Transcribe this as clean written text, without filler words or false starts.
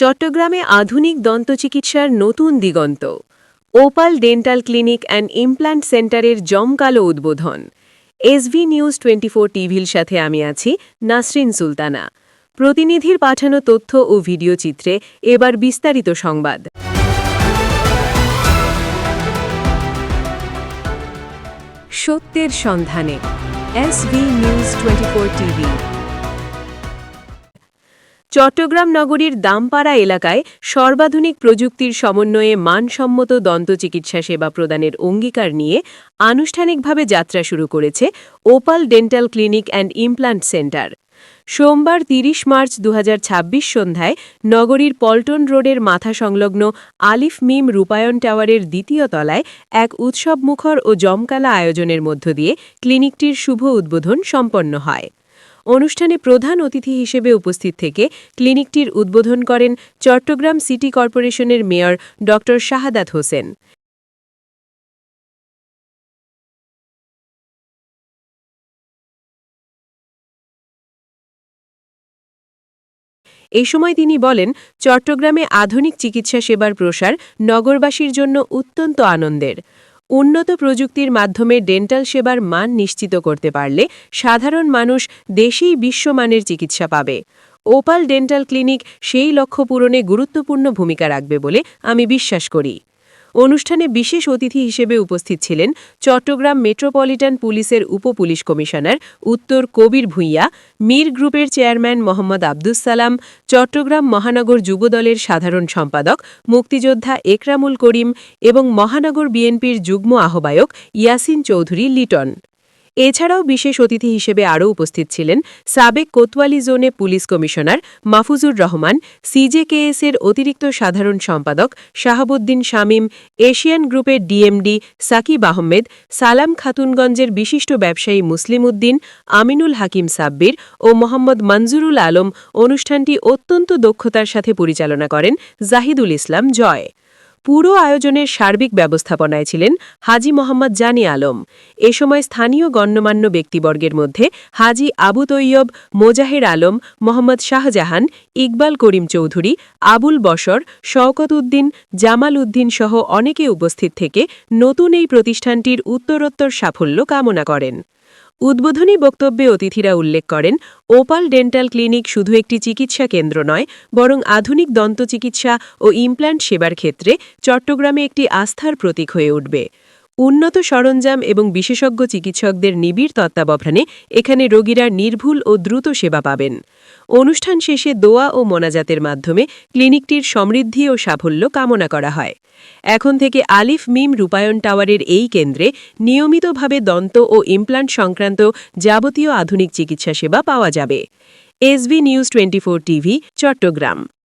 চট্টগ্রামে আধুনিক দন্তচিকিৎসার নতুন দিগন্ত। Opal dental clinic and implant সেন্টারের জমকালো উদ্বোধন। এসভি নিউজ 24 টিভির সাথে আমি আছি নাসরিন সুলতানা। প্রতিনিধির পাঠানো তথ্য ও ভিডিও চিত্রে এবার বিস্তারিত সংবাদ। সত্যের সন্ধানে এসভি নিউজ 24 টিভি। চট্টগ্রাম নগরীর দামপাড়া এলাকায় সর্বাধুনিক প্রযুক্তির সমন্বয়ে মানসম্মত দন্তচিকিৎসা সেবা প্রদানের অঙ্গীকার নিয়ে আনুষ্ঠানিকভাবে যাত্রা শুরু করেছে opal dental clinic and implant centre. সোমবার ৩০ মার্চ ২০২৬ সন্ধ্যায় নগরীর পল্টন রোডের মাথা সংলগ্ন আলিফ মিম রূপায়ণ টাওয়ারের দ্বিতীয় তলায় এক উৎসবমুখর ও জমকালা আয়োজনের মধ্য দিয়ে ক্লিনিকটির শুভ উদ্বোধন সম্পন্ন হয়। অনুষ্ঠানে প্রধান অতিথি হিসেবে উপস্থিত থেকে ক্লিনিকটির উদ্বোধন করেন চট্টগ্রাম সিটি কর্পোরেশনের মেয়র ড শাহাদাত হোসেন। এ সময় তিনি বলেন, চট্টগ্রামে আধুনিক চিকিৎসা সেবার প্রসার নগরবাসীর জন্য অত্যন্ত আনন্দের। উন্নত প্রযুক্তির মাধ্যমে ডেন্টাল সেবার মান নিশ্চিত করতে পারলে সাধারণ মানুষ দেশেই বিশ্বমানের চিকিৎসা পাবে। ওপাল ডেন্টাল ক্লিনিক সেই লক্ষ্য পূরণে গুরুত্বপূর্ণ ভূমিকা রাখবে বলে আমি বিশ্বাস করি। অনুষ্ঠানে বিশেষ অতিথি হিসেবে উপস্থিত ছিলেন চট্টগ্রাম মেট্রোপলিটন পুলিশের উপপুলিশ কমিশনার উত্তর কবির ভূঁইয়া, মীর গ্রুপের চেয়ারম্যান মোহাম্মদ আব্দুস সালাম, চট্টগ্রাম মহানগর যুবদলের সাধারণ সম্পাদক মুক্তিযোদ্ধা একরামুল করিম এবং মহানগর বিএনপির যুগ্ম আহ্বায়ক ইয়াসিন চৌধুরী লিটন। এছাড়াও বিশেষ অতিথি হিসেবে আরও উপস্থিত ছিলেন সাবেক কোতোয়ালি জোনে পুলিশ কমিশনার মাহফুজুর রহমান, সিজেকেএসের অতিরিক্ত সাধারণ সম্পাদক শাহাবুদ্দিন শামীম, এশিয়ান গ্রুপের ডিএমডি সাকিব আহমেদ, সালাম খাতুনগঞ্জের বিশিষ্ট ব্যবসায়ী মুসলিম উদ্দিন, আমিনুল হাকিম সাব্বির ও মোহাম্মদ মঞ্জুরুল আলম। অনুষ্ঠানটি অত্যন্ত দক্ষতার সাথে পরিচালনা করেন জাহিদুল ইসলাম জয়। পুরো আয়োজনের সার্বিক ব্যবস্থাপনায় ছিলেন হাজী মোহাম্মদ জানি আলম। এ সময় স্থানীয় গণ্যমান্য ব্যক্তিবর্গের মধ্যে হাজী আবু তৈয়ব, মোজাহের আলম, মোহাম্মদ শাহজাহান, ইকবাল করিম চৌধুরী, আবুল বশর, শওকত উদ্দিন, জামাল উদ্দিন সহ অনেকে উপস্থিত থেকে নতুন এই প্রতিষ্ঠানটির উত্তরোত্তর সাফল্য কামনা করেন। উদ্বোধনী বক্তব্যে অতিথিরা উল্লেখ করেন, ওপাল ডেন্টাল ক্লিনিক শুধু একটি চিকিৎসা কেন্দ্র নয়, বরং আধুনিক দন্তচিকিৎসা ও ইমপ্ল্যান্ট সেবার ক্ষেত্রে চট্টগ্রামে একটি আস্থার প্রতীক হয়ে উঠবে। উন্নত সরঞ্জাম এবং বিশেষজ্ঞ চিকিৎসকদের নিবিড় তত্ত্বাবধানে এখানে রোগীরা নির্ভুল ও দ্রুত সেবা পাবেন। অনুষ্ঠান শেষে দোয়া ও মোনাজাতের মাধ্যমে ক্লিনিকটির সমৃদ্ধি ও সাফল্য কামনা করা হয়। এখন থেকে আলিফ মিম রূপায়ণ টাওয়ারের এই কেন্দ্রে নিয়মিতভাবে দন্ত ও ইমপ্ল্যান্ট সংক্রান্ত যাবতীয় আধুনিক চিকিৎসা সেবা পাওয়া যাবে। SV news 24 TV, Chittagong.